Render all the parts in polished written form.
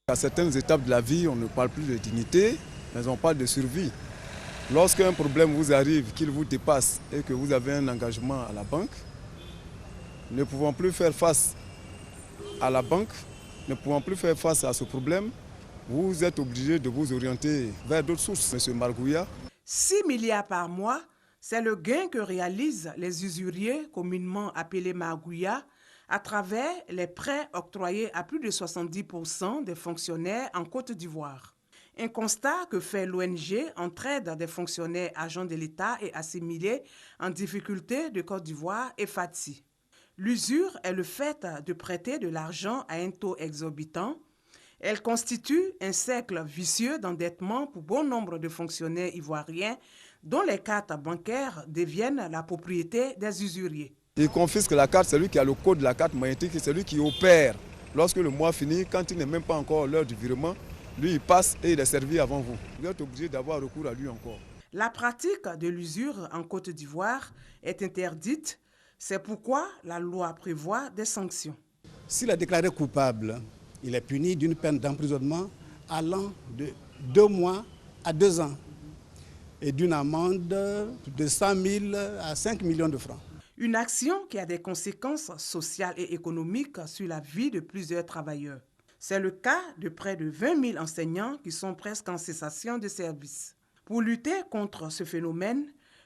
À certaines étapes de la vie, on ne parle plus de dignité, mais on parle de survie. Lorsqu'un problème vous arrive, qu'il vous dépasse et que vous avez un engagement à la banque, ne pouvant plus faire face à la banque, ne pouvant plus faire face à ce problème, vous êtes obligé de vous orienter vers d'autres sources. Monsieur Margouya. 6 milliards par mois, c'est le gain que réalisent les usuriers, communément appelés Margouya, à travers les prêts octroyés à plus de 70% des fonctionnaires en Côte d'Ivoire. Un constat que fait l'ONG Entraide des fonctionnaires agents de l'État et assimilés en difficulté de Côte d'Ivoire et FATSI. L'usure est le fait de prêter de l'argent à un taux exorbitant. Elle constitue un cercle vicieux d'endettement pour bon nombre de fonctionnaires ivoiriens dont les cartes bancaires deviennent la propriété des usuriers. Il confisque la carte, c'est lui qui a le code de la carte magnétique, c'est lui qui opère. Lorsque le mois finit, quand il n'est même pas encore l'heure du virement, lui il passe et il est servi avant vous. Vous êtes obligé d'avoir recours à lui encore. La pratique de l'usure en Côte d'Ivoire est interdite. C'est pourquoi la loi prévoit des sanctions. S'il est déclaré coupable, il est puni d'une peine d'emprisonnement allant de 2 mois à 2 ans et d'une amende de 100 000 à 5 millions de francs. Une action qui a des conséquences sociales et économiques sur la vie de plusieurs travailleurs. C'est le cas de près de 20 000 enseignants qui sont presque en cessation de service. Pour lutter contre ce phénomène,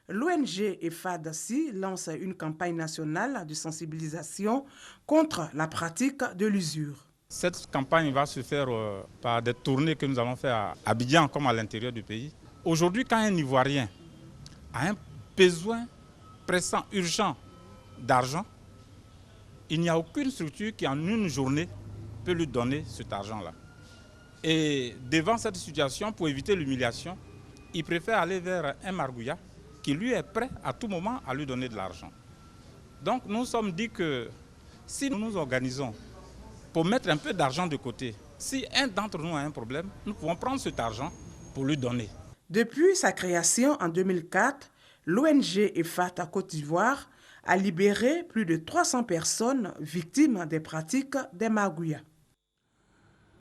l'ONG FATSI lance une campagne nationale de sensibilisation contre la pratique de l'usure. Cette campagne va se faire par des tournées que nous allons faire à Abidjan comme à l'intérieur du pays. Aujourd'hui, quand un Ivoirien a un besoin pressant, urgent d'argent, il n'y a aucune structure qui en une journée peut lui donner cet argent-là. Et devant cette situation, pour éviter l'humiliation, il préfère aller vers un Margouya qui lui est prêt à tout moment à lui donner de l'argent. Donc nous nous sommes dit que si nous nous organisons pour mettre un peu d'argent de côté, si un d'entre nous a un problème, nous pouvons prendre cet argent pour lui donner. Depuis sa création en 2004, l'ONG EFAT à Côte d'Ivoire a libéré plus de 300 personnes victimes des pratiques des Margouya.